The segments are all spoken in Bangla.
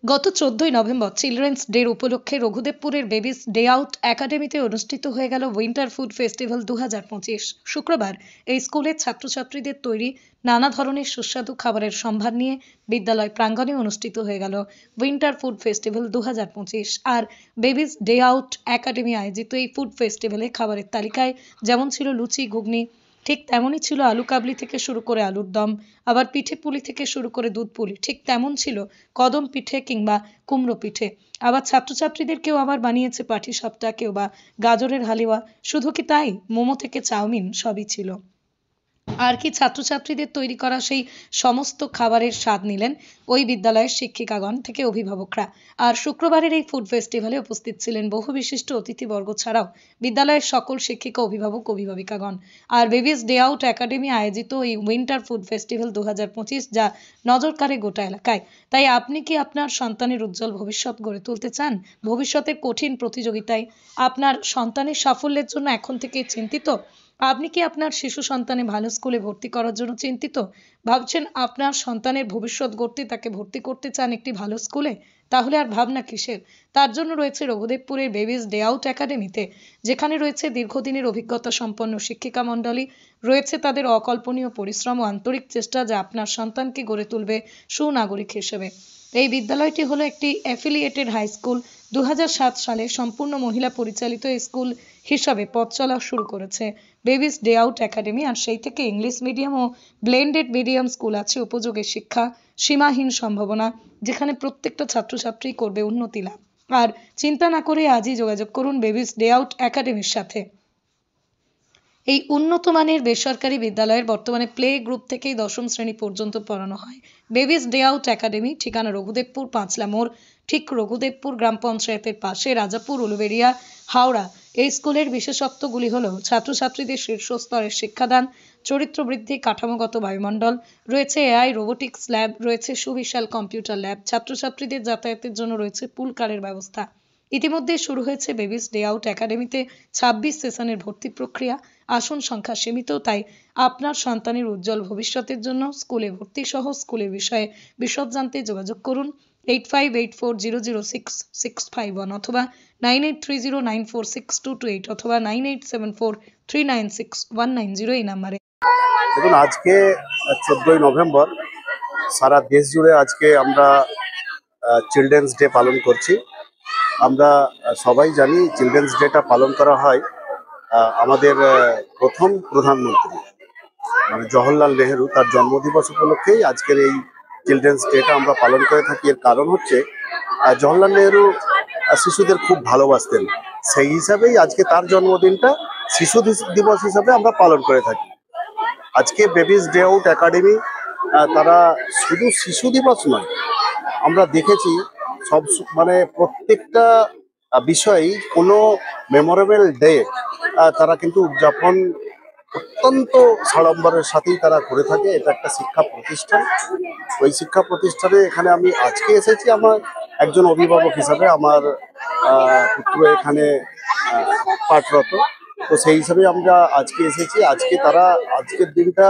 গত ১৪ই নভেম্বর চিলড্রেন্স ডের উপলক্ষে রঘুদেবপুরের বেবিস ডে আউট একাডেমিতে অনুষ্ঠিত হয়ে গেল উইন্টার ফুড ফেস্টিভ্যাল ২০২৫। শুক্রবার এই স্কুলের ছাত্রছাত্রীদের তৈরি নানা ধরনের সুস্বাদু খাবারের সম্ভার নিয়ে বিদ্যালয় প্রাঙ্গণে অনুষ্ঠিত হয়ে গেল উইন্টার ফুড ফেস্টিভ্যাল ২০২৫। আর বেবিস ডে আউট একাডেমি আয়োজিত এই ফুড ফেস্টিভ্যালে খাবারের তালিকায় যেমন ছিল লুচি, ঘুগনি, ঠিক তেমনই ছিল আলু কাবলি থেকে শুরু করে আলুর দম, আবার পিঠে পুলি থেকে শুরু করে দুধ পুলি, ঠিক তেমন ছিল কদম পিঠে কিংবা কুমড়ো পিঠে। আবার ছাত্রছাত্রীদেরকেও আবার বানিয়েছে পাটিসাপটা, কেউ বা গাজরের হালুয়া। শুধু কি তাই, মোমো থেকে চাউমিন সবই ছিল। আর কি ছাত্রছাত্রীদের তৈরি করা সেই সমস্ত খাবারের স্বাদ নিলেন ওই বিদ্যালয়ের শিক্ষিকাগণ থেকে অভিভাবকরা। আর শুক্রবারের এই ফুড ফেস্টিভ্যালে উপস্থিত ছিলেন বহু বিশিষ্ট অতিথিবর্গ ছাড়াও বিদ্যালয়ের সকল শিক্ষিকা, অভিভাবক, অভিভাবিকাগণ। আর বেবিস ডে আউট একাডেমি আয়োজিত এই উইন্টার ফুড ফেস্টিভ্যাল ২০২৫ যা নজর কাড়ে গোটা এলাকায়। তাই আপনি কি আপনার সন্তানের উজ্জ্বল ভবিষ্যৎ গড়ে তুলতে চান? ভবিষ্যতের কঠিন প্রতিযোগিতায় আপনার সন্তানের সাফল্যের জন্য এখন থেকেই চিন্তিত? আপনি কি আপনার শিশু সন্তানে ভালো স্কুলে ভর্তি করার জন্য চিন্তিত? ভাবছেন আপনার সন্তানের ভবিষ্যৎ গড়তে তাকে ভর্তি করতে চান একটি ভালো স্কুলে? তাহলে আর ভাবনা কিসের? তার জন্য রয়েছে রঘুদেবপুরের বেবিস ডে আউট একাডেমিতে, যেখানে রয়েছে দীর্ঘদিনের অভিজ্ঞতা সম্পন্ন শিক্ষিকা মণ্ডলী, রয়েছে তাদের অকল্পনীয় পরিশ্রম ও আন্তরিক চেষ্টা, যা আপনার সন্তানকে গড়ে তুলবে সুনাগরিক হিসেবে। এই বিদ্যালয়টি হলো একটি অ্যাফিলিয়েটেড হাই স্কুল। ২০০৭ সালে সম্পূর্ণ মহিলা পরিচালিত এই স্কুল হিসাবে পথ চলা শুরু করেছে বেবিস ডে আউট একাডেমি। আর সেই থেকে ইংলিশ মিডিয়াম ও ব্লেন্ডেড মিডিয়াম স্কুল আছে উপযোগী শিক্ষা, সীমাহীন সম্ভাবনা, যেখানে প্রত্যেকটা ছাত্রছাত্রী করবে উন্নতি লাভ। আর চিন্তা না করে আজই যোগাযোগ করুন বেবিস ডে আউট একাডেমির সাথে। এই উন্নত মানের বেসরকারি বিদ্যালয়ের বর্তমানে প্লে গ্রুপ থেকেই দশম শ্রেণী পর্যন্ত পড়ানো হয়। বেবিস ডে আউট একাডেমি, ঠিকানা রঘুদেবপুর পাঁচলা মোড়, ঠিক রঘুদেবপুর গ্রাম পঞ্চায়েতের পাশে, রাজাপুর, উলুবেড়িয়া, হাওড়া। এই স্কুলের বিশেষত্বগুলি হল ছাত্রছাত্রীদের শীর্ষস্তরের শিক্ষাদান, চরিত্র বৃদ্ধি, কাঠামোগত বায়ুমণ্ডল, রয়েছে এআই রোবোটিক্স ল্যাব, রয়েছে সুবিশাল কম্পিউটার ল্যাব, ছাত্রছাত্রীদের যাতায়াতের জন্য রয়েছে পুল কারের ব্যবস্থা। ইতিমধ্যে শুরু হয়েছে বেবিস ডে আউট একাডেমিতে ২৬ সেশনের ভর্তি প্রক্রিয়া। আসন সংখ্যা সীমিত, তাই আপনার সন্তানের উজ্জ্বল ভবিষ্যতের জন্য স্কুলে ভর্তি সহ স্কুলের বিষয়ে বিশদ জানতে যোগাযোগ করুন 8584006651 অথবা 9830946228 অথবা 9874396190 এই নাম্বারে। দেখুন, আজকে 14ই নভেম্বর সারা দেশ জুড়ে আজকে আমরা চিলড্রেন্স ডে পালন করছি। আমরা সবাই জানি চিলড্রেন্স ডেটা পালন করা হয় আমাদের প্রথম প্রধানমন্ত্রী মানে জওহরলাল নেহেরু, তার জন্মদিবস উপলক্ষেই আজকের এই চিলড্রেন্স ডেটা আমরা পালন করে থাকি। এর কারণ হচ্ছে জওহরলাল নেহেরু শিশুদের খুব ভালোবাসতেন, সেই হিসাবেই আজকে তার জন্মদিনটা শিশু দিবস হিসাবে আমরা পালন করে থাকি। আজকে বেবিস ডে আউট একাডেমি তারা শুধু শিশু দিবস নয়, আমরা দেখেছি সব মানে প্রত্যেকটা বিষয়েই কোনো মেমোরেবল ডে তারা কিন্তু উদযাপন অত্যন্ত সাড়ম্বরের সাথেই তারা করে থাকে। এটা একটা শিক্ষা প্রতিষ্ঠান। ওই শিক্ষা প্রতিষ্ঠানে এখানে আমি আজকে এসেছি আমার একজন অভিভাবক হিসাবে। আমার পুত্র এখানে পাঠরত, তো সেই হিসাবে আমরা আজকে এসেছি। আজকে তারা আজকের দিনটা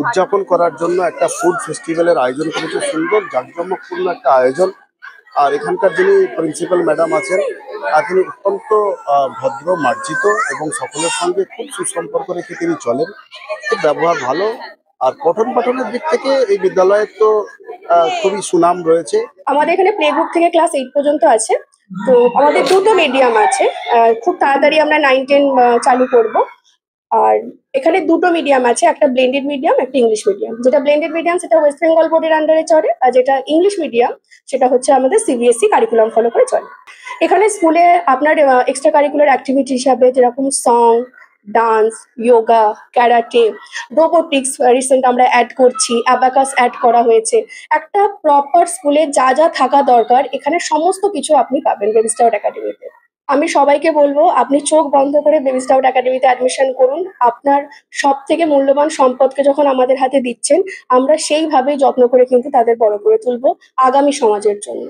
উদযাপন করার জন্য একটা ফুড ফেস্টিভ্যালের আয়োজন করেছে, সুন্দর জাঁকজমকপূর্ণ একটা আয়োজন। আর এখানকার যিনি প্রিন্সিপাল ম্যাডাম আছেন তিনি অত্যন্ত ভদ্র, মার্জিত এবং সকলের সঙ্গে খুব সুসম্পর্ক রেখে তিনি চলেন, খুব ব্যবহার ভালো। আর পঠন পাঠনের দিক থেকে এই বিদ্যালয়ের তো খুবই সুনাম রয়েছে। আমাদের এখানে প্লে গ্রুপ থেকে ক্লাস 8 পর্যন্ত আছে। তো আমাদের দুটো মিডিয়াম আছে, খুব তাড়াতাড়ি আমরা 9-10 চালু করব। আর এখানে দুটো মিডিয়াম আছে, একটা ব্লেন্ডেড মিডিয়াম, একটা ইংলিশ মিডিয়াম। যেটা ব্লেন্ডেড মিডিয়াম সেটা ওয়েস্ট বেঙ্গল বোর্ডের আন্ডারে চলে, আর যেটা ইংলিশ মিডিয়াম সেটা হচ্ছে আমাদের সিবিএসসি কারিকুলাম ফলো করে চলে। এখানে স্কুলে আপনার এক্সট্রা কারিকুলার অ্যাক্টিভিটি হিসাবে যেরকম song, dance, yoga, karate, robotics recent আমরা অ্যাড করছি, অ্যাবাকাস অ্যাড করা হয়েছে। একটা প্রপার স্কুলে যা যা থাকা দরকার এখানে সমস্ত কিছু আপনি পাবেন বেবি স্কাউট একাডেমিতে। আমি সবাইকে বলবো আপনি চোখ বন্ধ করে বেবি স্কাউট একাডেমিতে অ্যাডমিশন করুন। আপনার সব থেকে মূল্যবান সম্পদকে যখন আমাদের হাতে দিচ্ছেন, আমরা সেইভাবেই যত্ন করে কিন্তু তাদের বড় করে তুলবো আগামী সমাজের জন্য।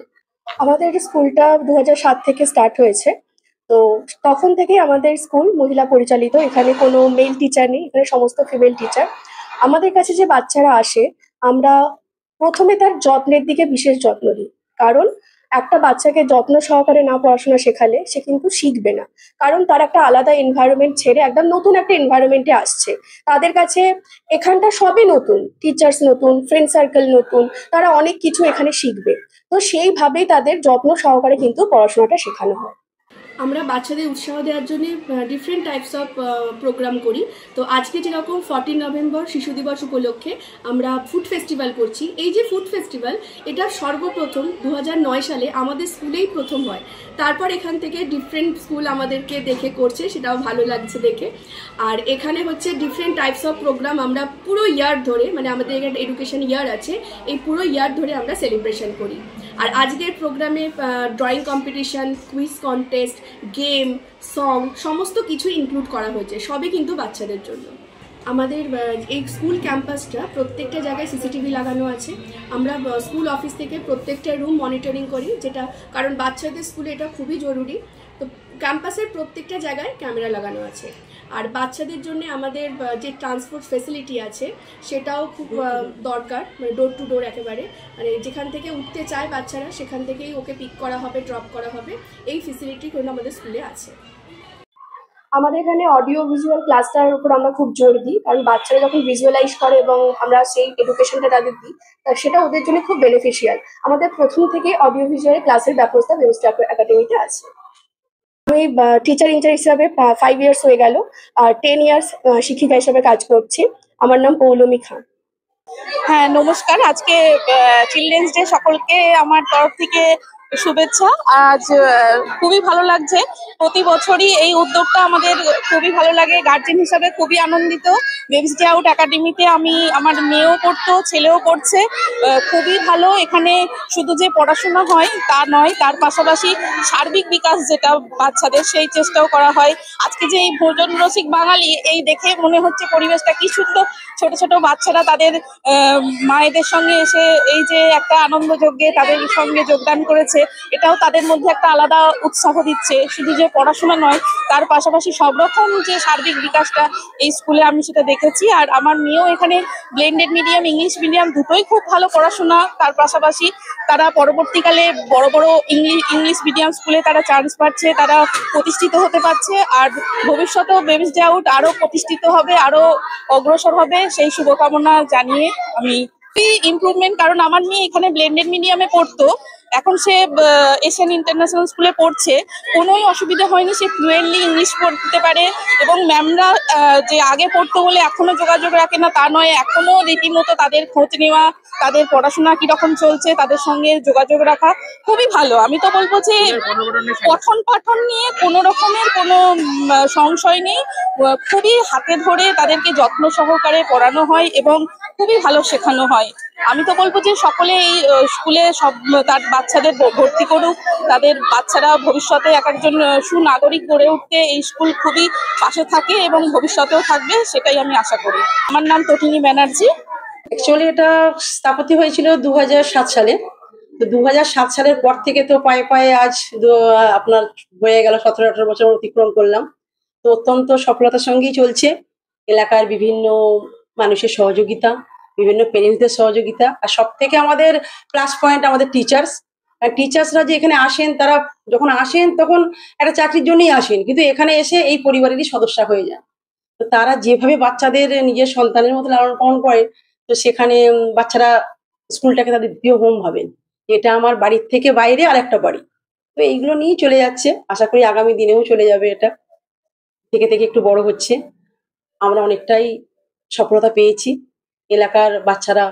আমাদের স্কুলটা 2007 থেকে স্টার্ট হয়েছে। তো তখন থেকেই আমাদের স্কুল মহিলা পরিচালিত। এখানে কোনো মেল টিচার নেই, এখানে সমস্ত ফিমেল টিচার। আমাদের কাছে যে বাচ্চারা আসে আমরা প্রথমে তার যত্নের দিকে বিশেষ যত্ন দিই, কারণ একটা বাচ্চাকে যত্ন সহকারে না পড়াশোনা শেখালে সে কিন্তু শিখবে না। কারণ তার একটা আলাদা এনভায়রনমেন্ট ছেড়ে একদম নতুন একটা এনভায়রনমেন্টে আসছে। তাদের কাছে এখানটা সবই নতুন, টিচার্স নতুন, ফ্রেন্ড সার্কেল নতুন, তারা অনেক কিছু এখানে শিখবে। তো সেইভাবেই তাদের যত্ন সহকারে কিন্তু পড়াশোনাটা শেখানো হয়। আমরা বাচ্চাদের উৎসাহ দেওয়ার জন্য ডিফারেন্ট টাইপস অফ প্রোগ্রাম করি। তো আজকে যেরকম 14 নভেম্বর শিশু দিবস উপলক্ষে আমরা ফুড ফেস্টিভ্যাল করছি। এই যে ফুড ফেস্টিভ্যাল, এটা সর্বপ্রথম 2009 সালে আমাদের স্কুলেই প্রথম হয়। তারপর এখান থেকে ডিফারেন্ট স্কুল আমাদেরকে দেখে করছে, সেটাও ভালো লাগছে দেখে। আর এখানে হচ্ছে ডিফারেন্ট টাইপস অফ প্রোগ্রাম আমরা পুরো ইয়ার ধরে, মানে আমাদের এখানে এডুকেশন ইয়ার আছে, এই পুরো ইয়ার ধরে আমরা সেলিব্রেশন করি। আর আজকের প্রোগ্রামে drawing competition, quiz contest, game, song সমস্ত কিছু ইনক্লুড করা হয়েছে, সবই কিন্তু বাচ্চাদের জন্য। আমাদের এই স্কুল ক্যাম্পাসটা প্রত্যেকটা জায়গায় সিসিটিভি লাগানো আছে। আমরা স্কুল অফিস থেকে প্রত্যেকটা রুম মনিটরিং করি, যেটা কারণ বাচ্চাদের স্কুলে এটা খুবই জরুরি। তো ক্যাম্পাসের প্রত্যেকটা জায়গায় ক্যামেরা লাগানো আছে। আর বাচ্চাদের জন্য আমাদের যে ট্রান্সপোর্ট ফেসিলিটি আছে সেটাও খুব দরকার, মানে ডোর টু ডোর একেবারে, মানে যেখান থেকে উঠতে চায় বাচ্চারা সেখান থেকেই ওকে পিক করা হবে, ড্রপ করা হবে। এই ফেসিলিটি কিন্তু আমাদের স্কুলে আছে। আমাদের এখানে অডিও ভিজুয়াল ক্লাসটার উপর আমরা খুব জোর দিই, কারণ বাচ্চারা যখন ভিজুয়ালাইজ করে এবং আমরা সেই এডুকেশনটা তাদের দিই, সেটা ওদের জন্য খুব বেনিফিশিয়াল। আমাদের প্রথম থেকে অডিও ভিজুয়াল ক্লাসের ব্যবস্থা বেবিস্ট একাডেমিতে আছে। আমি টিচার ইনচার্জ হিসাবে 5 ইয়ার্স হয়ে গেল, আর 10 ইয়ার্স শিক্ষিকা হিসাবে কাজ করছি। আমার নাম পৌলমী খান। হ্যাঁ, নমস্কার। আজকে চিলড্রেন্স ডে, সকলকে আমার তরফ থেকে শুভেচ্ছা। আজ খুবই ভালো লাগছে। প্রতি বছরই এই উদ্যোগটা আমাদের খুবই ভালো লাগে। গার্জেন হিসাবে খুবই আনন্দিত। বেবিস ডে আউট একাডেমিতে আমার মেয়েও পড়তো, ছেলেও পড়ছে। খুবই ভালো। এখানে শুধু যে পড়াশোনা হয় তা নয়, তার পাশাপাশি সার্বিক বিকাশ যেটা বাচ্চাদের, সেই চেষ্টাও করা হয়। আজকে যে এই ভোজন রসিক বাঙালি, এই দেখে মনে হচ্ছে পরিবেশটা কি সুন্দর। ছোট ছোট বাচ্চারা তাদের মায়েদের সঙ্গে এসে এই যে একটা আনন্দ যজ্ঞে তাদের সঙ্গে যোগদান করেছে, এটাও তাদের মধ্যে একটা আলাদা উৎসাহ দিচ্ছে। শুধু যে পড়াশোনা নয়, তার পাশাপাশি সব রকম যে সার্বিক বিকাশটা এই স্কুলে আমি সেটা দেখেছি। আর আমার মেয়েও এখানে ব্লেন্ডেড মিডিয়াম, ইংলিশ মিডিয়াম দুটোই খুব ভালো পড়াশোনা। তার পাশাপাশি তারা পরবর্তীকালে বড় বড় ইংলিশ মিডিয়াম স্কুলে তারা চান্স পাচ্ছে, তারা প্রতিষ্ঠিত হতে পারছে। আর ভবিষ্যতেও বেবিস ডে আউট আরো প্রতিষ্ঠিত হবে, আরো অগ্রসর হবে, সেই শুভকামনা জানিয়ে আমি ইমপ্রুভমেন্ট। কারণ আমার মেয়ে এখানে ব্লেন্ডেড মিডিয়ামে পড়তো, এখন সে এশিয়ান ইন্টারন্যাশনাল স্কুলে পড়ছে। কোনোই অসুবিধা হয়নি, সে ফ্লুয়েন্টলি ইংলিশ পড়তে পারে। এবং ম্যামরা যে আগে পড়তো বলে এখনো যোগাযোগ রাখে না তা নয়, এখনো রীতিমতো তাদের খোঁজ নেওয়া, তাদের পড়াশোনা কিরকম চলছে তাদের সঙ্গে যোগাযোগ রাখা খুবই ভালো। আমি তো বলবো যে পঠন পাঠন নিয়ে কোনো রকমের কোনো সংশয় নেই। খুবই হাতে ধরে তাদেরকে যত্ন সহকারে পড়ানো হয় এবং খুবই ভালো শেখানো হয়। আমি তো বলবো যে সকলে এই স্কুলে সব তার বাচ্চাদের ভর্তি করুক। তাদের বাচ্চারা ভবিষ্যতে এক একজন সুনাগরিক গড়ে উঠতে এই স্কুল খুবই পাশে থাকে এবং ভবিষ্যতেও থাকবে, সেটাই আমি আশা করি। আমার নাম তটিনী ব্যানার্জি। অ্যাকচুয়ালি এটা স্থাপত্য হয়েছিল 2007 সালে। তো 2007 সালের পর থেকে তো পায়ে পায়ে আজ আপনার হয়ে গেল 17-18 বছর অতিক্রম করলাম। তো অত্যন্ত সফলতার সঙ্গেই চলছে। এলাকার বিভিন্ন মানুষের সহযোগিতা, বিভিন্ন পেরেন্টসদের সহযোগিতা, আর সব থেকে আমাদের প্লাস পয়েন্ট আমাদের টিচার্সরা যে এখানে আসেন, তারা যখন আসেন তখন একটা চাকরির জন্যই আসেন, কিন্তু এখানে এসে এই পরিবারেরই সদস্য হয়ে যান। তো তারা যেভাবে বাচ্চাদের নিজের সন্তানের মতো লালন পালন করে, তো সেখানে বাচ্চারা স্কুলটাকে তাদের দ্বিতীয় হোম ভাবেন। এটা আমার বাড়ির থেকে বাইরে আর একটা বাড়ি। তো এইগুলো নিয়েই চলে যাচ্ছে। আশা করি আগামী দিনেও চলে যাবে। এটা থেকে থেকে একটু বড় হচ্ছে। আমরা অনেকটাই সফলতা পেয়েছি। এলাকার বাচ্চারা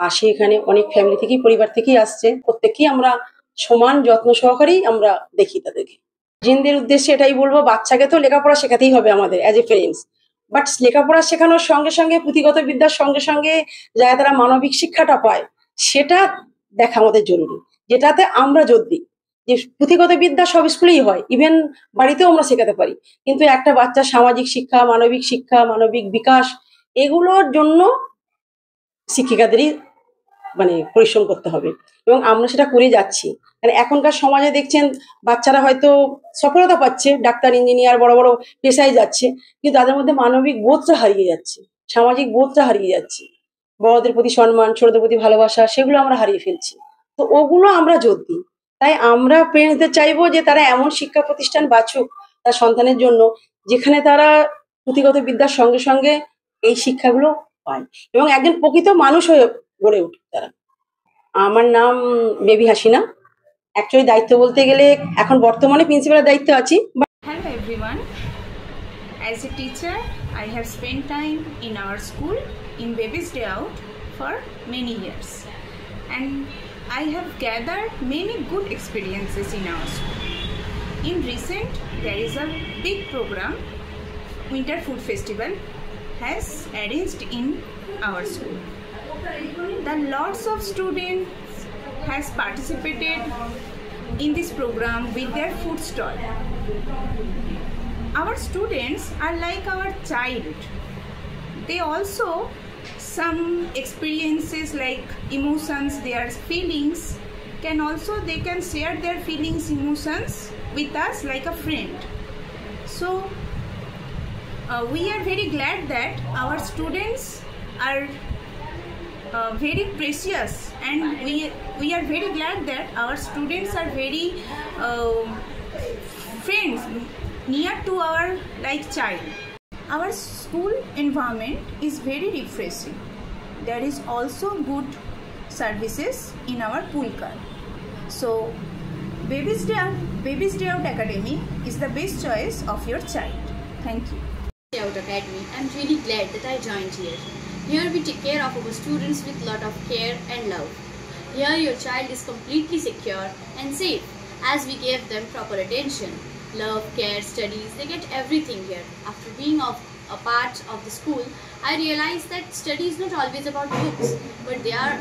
আসে এখানে, অনেক ফ্যামিলি থেকেই, পরিবার থেকেই আসছে। প্রত্যেকেই আমরা সমান যত্ন সহকারেই আমরা দেখি তাদেরকে। গার্জেনদের উদ্দেশ্যে এটাই বলবো, বাচ্চাকে তো লেখাপড়া শেখাতেই হবে আমাদের অ্যাজ এ পেরেন্টস। বাট লেখাপড়া শেখানোর সঙ্গে সঙ্গে, পুঁথিগত বিদ্যার সঙ্গে সঙ্গে যারা তারা মানবিক শিক্ষাটা পায়, সেটা দেখা আমাদের জরুরি। যেটাতে আমরা জোর দিই যে পুঁথিগত বিদ্যা সব স্কুলেই হয়, ইভেন বাড়িতেও আমরা শেখাতে পারি, কিন্তু একটা বাচ্চার সামাজিক শিক্ষা, মানবিক বিকাশ, এগুলোর জন্য শিক্ষিকাদেরই মানে পরিশ্রম করতে হবে, এবং আমরা সেটা করে যাচ্ছি। মানে এখনকার সমাজে দেখছেন বাচ্চারা হয়তো সফলতা পাচ্ছে, ডাক্তার, ইঞ্জিনিয়ার, বড় বড় পেশায় যাচ্ছে, কিন্তু তাদের মধ্যে মানবিক বোধটা হারিয়ে যাচ্ছে, সামাজিক বোধটা হারিয়ে যাচ্ছে। বড়দের প্রতি সম্মান, ছোটদের প্রতি ভালোবাসা, সেগুলো আমরা হারিয়ে ফেলছি। তো ওগুলো আমরা জোর দিই। তাই আমরা পেরেন্টসদের চাইবো যে তারা এমন শিক্ষা প্রতিষ্ঠান বাছুক তার সন্তানের জন্য, যেখানে তারা পুঁথিগত বিদ্যার সঙ্গে সঙ্গে এই শিক্ষাগুলো পায় এবং একজন প্রকৃত মানুষ হয়ে গড়ে উঠুক তারা। আমার নাম বেবি হাসিনা। অ্যাকচুয়ালি দায়িত্ব বলতে গেলে এখন বর্তমানে প্রিন্সিপালের দায়িত্ব আছি। Hello everyone. As a teacher, I have spent time in our school in Baby's Day Out for many years, and I have gathered many good experiences in our school. In recent, there is a big program, Winter Food Festival, has arranged in our school. The lots of students has participated in this program with their food stall. Our students are like our child. They also some experiences like emotions, their feelings they can share their feelings, emotions with us like a friend. So we are very glad that our students are very precious, and we are very glad that our students are very friends, near to our like child. Our school environment is very refreshing. There is also good services in our pool car. So Baby's Day Out Academy is the best choice of your child. Thank you. Day Out Academy. I'm really glad that I joined here. Here we take care of our students with lot of care and love. Here your child is completely secure and safe as we give them proper attention. Love, care, studies, they get everything here. After being a part of the school, I realized that study is not always about books, but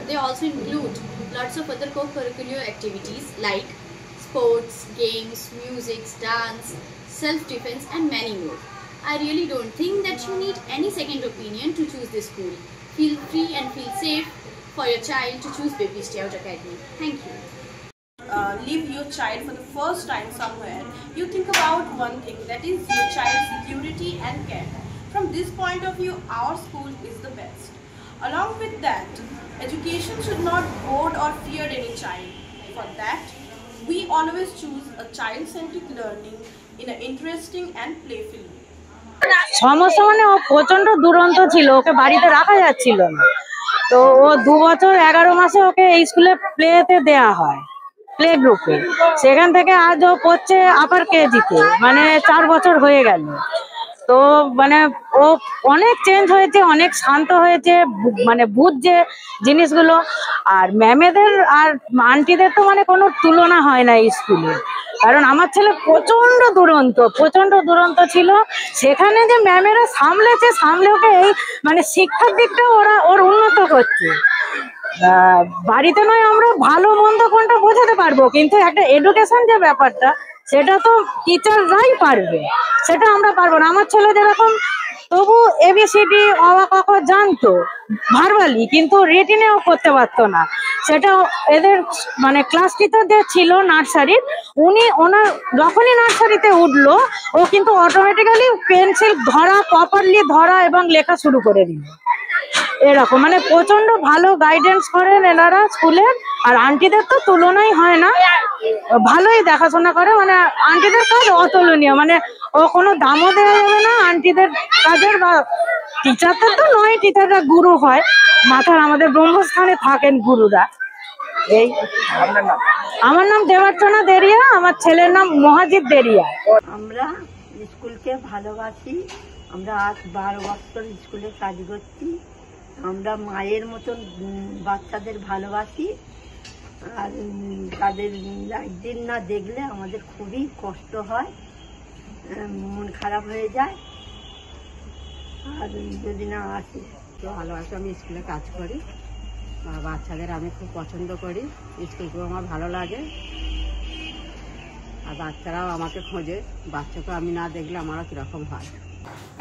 they also include lots of other co-curricular activities like sports, games, music, dance, self-defense and many more. I really don't think that you need any second opinion to choose this school. Feel free and feel safe for your child to choose Baby's Day Out Academy. Thank you. Leave your child for the first time somewhere, you think about one thing, that is your child's security and care. From this point of view, our school is the best. Along with that, education should not goad or fear any child. For that, we always choose a child-centric learning in an interesting and playful way. সমস্যা মানে ও প্রচন্ড দুরন্ত ছিল, ওকে বাড়িতে রাখা যাচ্ছিল না। তো ও 2 বছর 11 মাসে ওকে এই স্কুলে প্লেতে দেয়া হয়, প্লে গ্রুপে। সেখান থেকে আজ ও পড়ছে আপার কেজিতে, মানে 4 বছর হয়ে গেল। তো মানে ও অনেক চেঞ্জ হয়েছে, অনেক শান্ত হয়েছে, মানে বুঝছে জিনিসগুলো। আর ম্যামেদের আর আন্টিদের তো মানে কোনো তুলনা হয় না এই স্কুলে। কারণ আমার ছেলে প্রচন্ড দুরন্ত ছিল, সেখানে যে ম্যামেরা সামলে ওকে এই মানে শিক্ষার দিকটা ওর উন্নত করছে। বাড়িতে নয় আমরা ভালো মন্দ কোনটা বোঝাতে পারবো, কিন্তু একটা এডুকেশন যে ব্যাপারটা সেটা তো টিচাররাই পারবে, সেটা আমরা পারবো না। আমার ছেলে যেরকম তবু এবিসিডি অ আ ক খ জানতো ভার্বালি, কিন্তু রিটিনেও করতে পারতো না। সেটা এদের মানে ক্লাস টিচার যে ছিল নার্সারির, ওনার যখনই নার্সারিতে উঠলো ও কিন্তু অটোমেটিক্যালি পেন্সিল ধরা, প্রপারলি ধরা এবং লেখা শুরু করে দিল। এরকম মানে প্রচন্ড ভালো গাইডেন্স করেন এনারা স্কুলের। আর আন্টিদের তো তুলনাই হয় না, ভালোই দেখাশোনা করে, মানে আন্টিদের কাজ অতুলনীয়, মানে ও কোনো দামও দেওয়া যাবে না আন্টিদের কাজের। বা টিচারদের তো নয়, টিচাররা গুরু হয়, মাথার আমাদের ব্রহ্মস্থানে থাকেন গুরুরা। এই আমার নাম দেবার্চনা দেরিয়া, আমার ছেলের নাম মহাজিৎ দেরিয়া। আমরা স্কুলকে ভালোবাসি, আমরা আজ 12 বছর স্কুলে কাজ করছি। আমরা মায়ের মতন বাচ্চাদের ভালোবাসি, আর তাদের একদিন না দেখলে আমাদের খুবই কষ্ট হয়, মন খারাপ হয়ে যায়। আর যদি না আসে তো ভালোবাসি। আমি স্কুলে কাজ করি, বাচ্চাদের আমি খুব পছন্দ করি, স্কুলকেও আমার ভালো লাগে, আর বাচ্চারাও আমাকে খোঁজে। বাচ্চাকে আমি না দেখলে আমারও কীরকম হয়।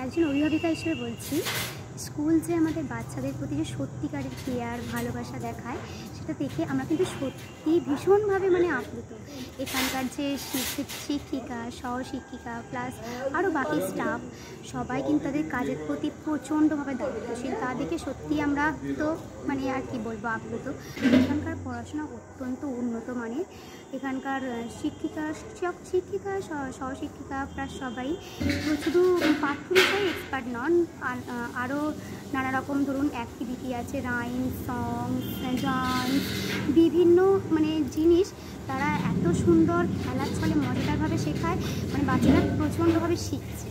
একজন অভিভাবিকা হিসেবে বলছি, স্কুল যে আমাদের বাচ্চাদের প্রতি যে সত্যিকারের কেয়ার ভালোবাসা দেখায়, সেটা দেখে আমরা কিন্তু সত্যি ভীষণভাবে মানে আপ্লুত। এখানকার যে শিক্ষিকা, সহশিক্ষিকা প্লাস আরও বাকি স্টাফ সবাই কিন্তু তাদের কাজের প্রতি প্রচণ্ডভাবে দায়িত্বশীল। তা দেখে সত্যি আমরা তো মানে আর কি বলবো, আপ্লুত। এখানকার পড়াশোনা অত্যন্ত উন্নত মানের। এখানকার শিক্ষিকা, সহশিক্ষিকা প্লাস সবাই শুধু পাঠ্য বিষয়ে এক্সপার্ট নন, আরও নানা রকম ধরুন অ্যাক্টিভিটি আছে, রাইম, সং, ডান্স, বিভিন্ন মানে জিনিস তারা এত সুন্দর খেলার ছলে মজাদারভাবে শেখায়, মানে বাচ্চারা প্রচণ্ডভাবে শিখছে।